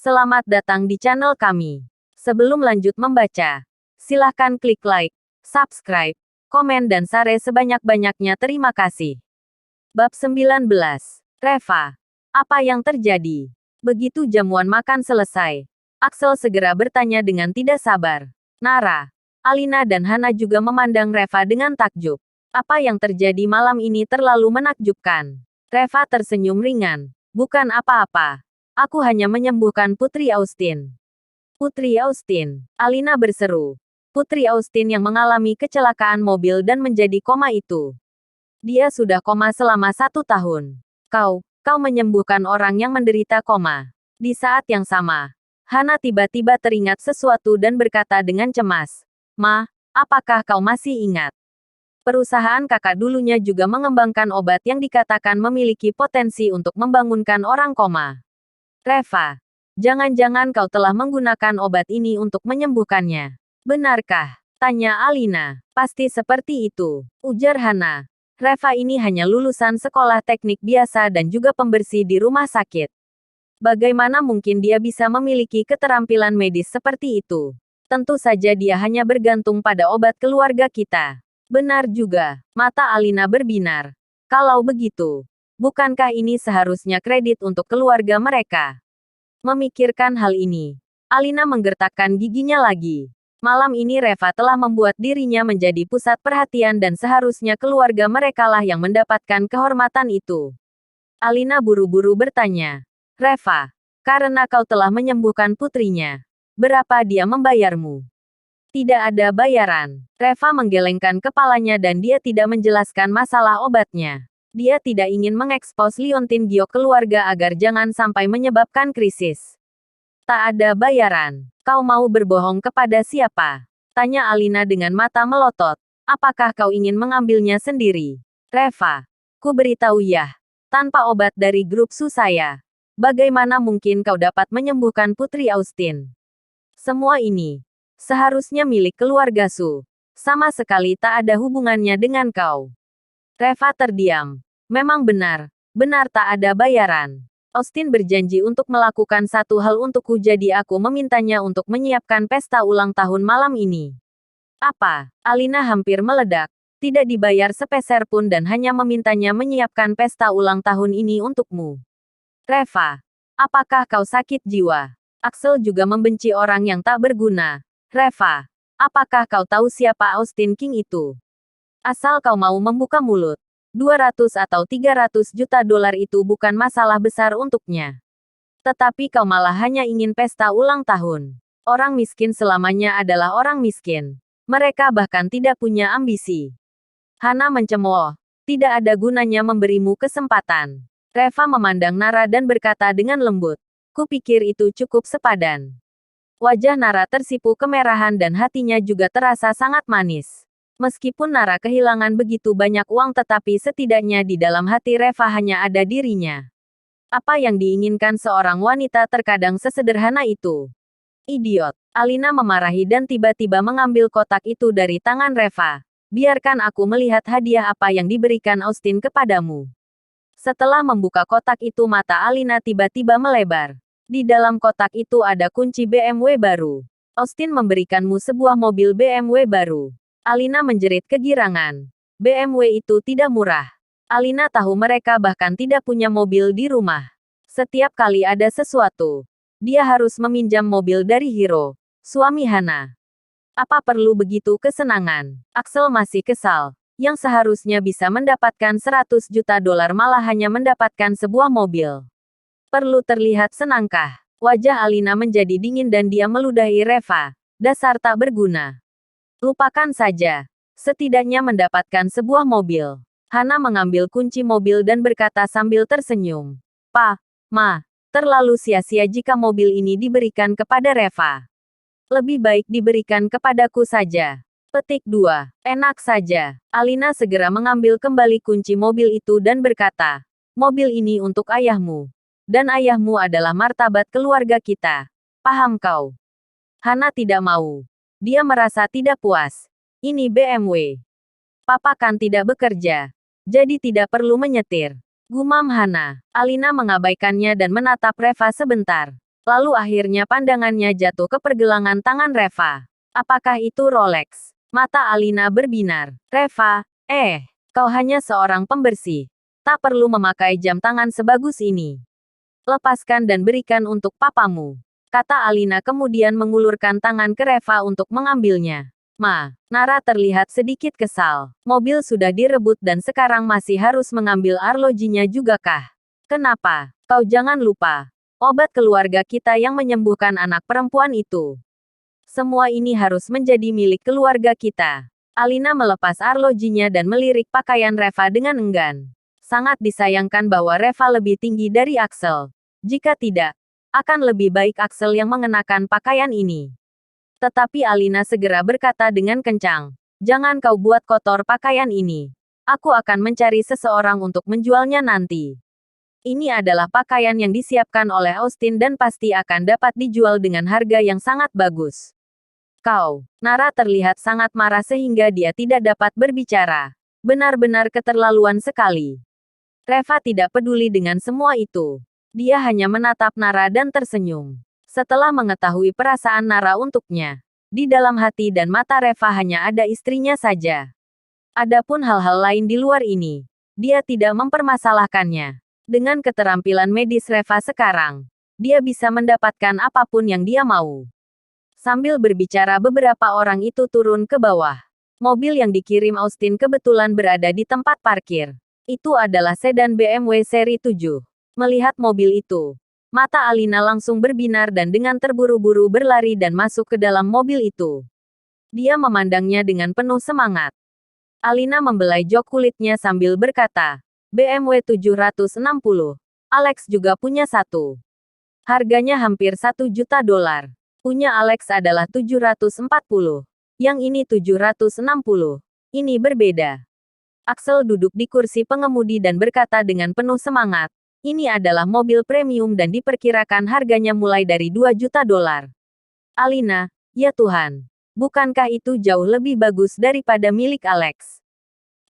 Selamat datang di channel kami. Sebelum lanjut membaca, silahkan klik like, subscribe, komen dan share sebanyak-banyaknya. Terima kasih. Bab 19. Reva. Apa yang terjadi? Begitu jamuan makan selesai, Axel segera bertanya dengan tidak sabar. Nara, Alina dan Hana juga memandang Reva dengan takjub. Apa yang terjadi malam ini terlalu menakjubkan. Reva tersenyum ringan. Bukan apa-apa. Aku hanya menyembuhkan Putri Austin. Putri Austin, Alina berseru. Putri Austin yang mengalami kecelakaan mobil dan menjadi koma itu. Dia sudah koma selama 1 tahun. Kau menyembuhkan orang yang menderita koma. Di saat yang sama, Hana tiba-tiba teringat sesuatu dan berkata dengan cemas. Ma, apakah kau masih ingat? Perusahaan kakak dulunya juga mengembangkan obat yang dikatakan memiliki potensi untuk membangunkan orang koma. Reva, jangan-jangan kau telah menggunakan obat ini untuk menyembuhkannya. Benarkah? Tanya Alina. Pasti seperti itu, ujar Hana. Reva ini hanya lulusan sekolah teknik biasa dan juga pembersih di rumah sakit. Bagaimana mungkin dia bisa memiliki keterampilan medis seperti itu? Tentu saja dia hanya bergantung pada obat keluarga kita. Benar juga, mata Alina berbinar. Kalau begitu, bukankah ini seharusnya kredit untuk keluarga mereka? Memikirkan hal ini, Alina menggertakkan giginya lagi. Malam ini Reva telah membuat dirinya menjadi pusat perhatian dan seharusnya keluarga merekalah yang mendapatkan kehormatan itu. Alina buru-buru bertanya, Reva, karena kau telah menyembuhkan putrinya, berapa dia membayarmu? Tidak ada bayaran. Reva menggelengkan kepalanya dan dia tidak menjelaskan masalah obatnya. Dia tidak ingin mengekspos liontin giok keluarga agar jangan sampai menyebabkan krisis. Tak ada bayaran. Kau mau berbohong kepada siapa? Tanya Alina dengan mata melotot. Apakah kau ingin mengambilnya sendiri? Reva, ku beritahu ya. Tanpa obat dari grup Su saya, bagaimana mungkin kau dapat menyembuhkan Putri Austin? Semua ini seharusnya milik keluarga Su. Sama sekali tak ada hubungannya dengan kau. Reva terdiam. Memang benar tak ada bayaran. Austin berjanji untuk melakukan satu hal untukku, jadi aku memintanya untuk menyiapkan pesta ulang tahun malam ini. Apa? Alina hampir meledak. Tidak dibayar sepeser pun dan hanya memintanya menyiapkan pesta ulang tahun ini untukmu. Reva, apakah kau sakit jiwa? Axel juga membenci orang yang tak berguna. Reva, apakah kau tahu siapa Austin King itu? Asal kau mau membuka mulut, 200 atau 300 juta dolar itu bukan masalah besar untuknya. Tetapi kau malah hanya ingin pesta ulang tahun. Orang miskin selamanya adalah orang miskin. Mereka bahkan tidak punya ambisi. Hana mencemooh. Tidak ada gunanya memberimu kesempatan. Reva memandang Nara dan berkata dengan lembut. Kupikir itu cukup sepadan. Wajah Nara tersipu kemerahan dan hatinya juga terasa sangat manis. Meskipun Nara kehilangan begitu banyak uang tetapi setidaknya di dalam hati Reva hanya ada dirinya. Apa yang diinginkan seorang wanita terkadang sesederhana itu. Idiot. Alina memarahi dan tiba-tiba mengambil kotak itu dari tangan Reva. Biarkan aku melihat hadiah apa yang diberikan Austin kepadamu. Setelah membuka kotak itu mata Alina tiba-tiba melebar. Di dalam kotak itu ada kunci BMW baru. Austin memberikanmu sebuah mobil BMW baru. Alina menjerit kegirangan. BMW itu tidak murah. Alina tahu mereka bahkan tidak punya mobil di rumah. Setiap kali ada sesuatu, dia harus meminjam mobil dari Hiro, suami Hana. Apa perlu begitu kesenangan? Axel masih kesal. Yang seharusnya bisa mendapatkan 100 juta dolar malah hanya mendapatkan sebuah mobil. Perlu terlihat senangkah? Wajah Alina menjadi dingin dan dia meludahi Reva. Dasar tak berguna. Lupakan saja. Setidaknya mendapatkan sebuah mobil. Hana mengambil kunci mobil dan berkata sambil tersenyum. Ma, terlalu sia-sia jika mobil ini diberikan kepada Reva. Lebih baik diberikan kepadaku saja. Petik 2. Enak saja. Alina segera mengambil kembali kunci mobil itu dan berkata, mobil ini untuk ayahmu. Dan ayahmu adalah martabat keluarga kita. Paham kau? Hana tidak mau. Dia merasa tidak puas. Ini BMW. Papa kan tidak bekerja. Jadi tidak perlu menyetir. Gumam Hana. Alina mengabaikannya dan menatap Reva sebentar. Lalu akhirnya pandangannya jatuh ke pergelangan tangan Reva. Apakah itu Rolex? Mata Alina berbinar. Reva, kau hanya seorang pembersih. Tak perlu memakai jam tangan sebagus ini. Lepaskan dan berikan untuk papamu. Kata Alina kemudian mengulurkan tangan ke Reva untuk mengambilnya. Nara terlihat sedikit kesal. Mobil sudah direbut dan sekarang masih harus mengambil arlojinya juga kah? Kenapa? Kau jangan lupa. Obat keluarga kita yang menyembuhkan anak perempuan itu. Semua ini harus menjadi milik keluarga kita. Alina melepas arlojinya dan melirik pakaian Reva dengan enggan. Sangat disayangkan bahwa Reva lebih tinggi dari Axel. Jika tidak, akan lebih baik Axel yang mengenakan pakaian ini. Tetapi Alina segera berkata dengan kencang, "Jangan kau buat kotor pakaian ini. Aku akan mencari seseorang untuk menjualnya nanti. Ini adalah pakaian yang disiapkan oleh Austin dan pasti akan dapat dijual dengan harga yang sangat bagus." Kau, Nara terlihat sangat marah sehingga dia tidak dapat berbicara. Benar-benar keterlaluan sekali. Reva tidak peduli dengan semua itu. Dia hanya menatap Nara dan tersenyum. Setelah mengetahui perasaan Nara untuknya, di dalam hati dan mata Reva hanya ada istrinya saja. Adapun hal-hal lain di luar ini, dia tidak mempermasalahkannya. Dengan keterampilan medis Reva sekarang, dia bisa mendapatkan apapun yang dia mau. Sambil berbicara beberapa orang itu turun ke bawah. Mobil yang dikirim Austin kebetulan berada di tempat parkir. Itu adalah sedan BMW seri 7. Melihat mobil itu, mata Alina langsung berbinar dan dengan terburu-buru berlari dan masuk ke dalam mobil itu. Dia memandangnya dengan penuh semangat. Alina membelai jok kulitnya sambil berkata, "BMW 760. Alex juga punya satu. Harganya hampir $1 juta. Punya Alex adalah 740. Yang ini 760. Ini berbeda." Axel duduk di kursi pengemudi dan berkata dengan penuh semangat, "Ini adalah mobil premium dan diperkirakan harganya mulai dari $2 juta." Alina, ya Tuhan. Bukankah itu jauh lebih bagus daripada milik Alex?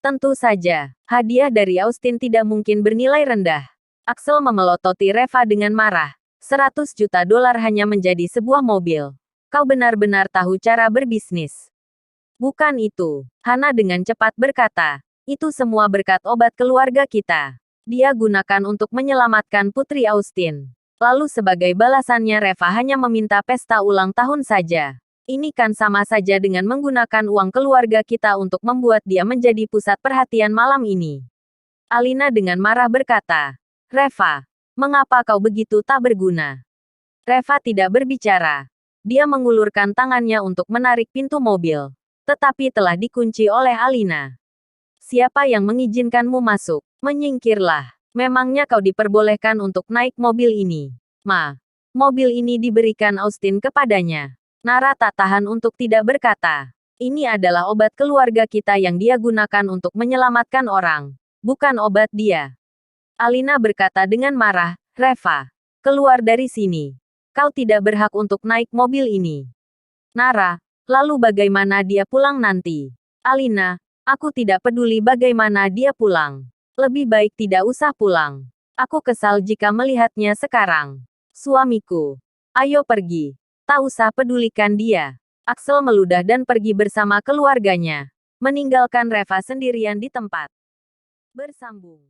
Tentu saja, hadiah dari Austin tidak mungkin bernilai rendah. Axel memelototi Reva dengan marah. $100 juta hanya menjadi sebuah mobil. Kau benar-benar tahu cara berbisnis. Bukan itu, Hana dengan cepat berkata. Itu semua berkat obat keluarga kita. Dia gunakan untuk menyelamatkan Putri Austin. Lalu sebagai balasannya Reva hanya meminta pesta ulang tahun saja. Ini kan sama saja dengan menggunakan uang keluarga kita untuk membuat dia menjadi pusat perhatian malam ini. Alina dengan marah berkata, "Reva, mengapa kau begitu tak berguna?" Reva tidak berbicara. Dia mengulurkan tangannya untuk menarik pintu mobil. Tetapi telah dikunci oleh Alina. "Siapa yang mengizinkanmu masuk? Menyingkirlah. Memangnya kau diperbolehkan untuk naik mobil ini?" Mobil ini diberikan Austin kepadanya. Nara tak tahan untuk tidak berkata. Ini adalah obat keluarga kita yang dia gunakan untuk menyelamatkan orang. Bukan obat dia. Alina berkata dengan marah, "Reva, keluar dari sini. Kau tidak berhak untuk naik mobil ini." Nara, lalu bagaimana dia pulang nanti? Alina, aku tidak peduli bagaimana dia pulang. Lebih baik tidak usah pulang. Aku kesal jika melihatnya sekarang. Suamiku. Ayo pergi. Tak usah pedulikan dia. Axel meludah dan pergi bersama keluarganya. Meninggalkan Reva sendirian di tempat. Bersambung.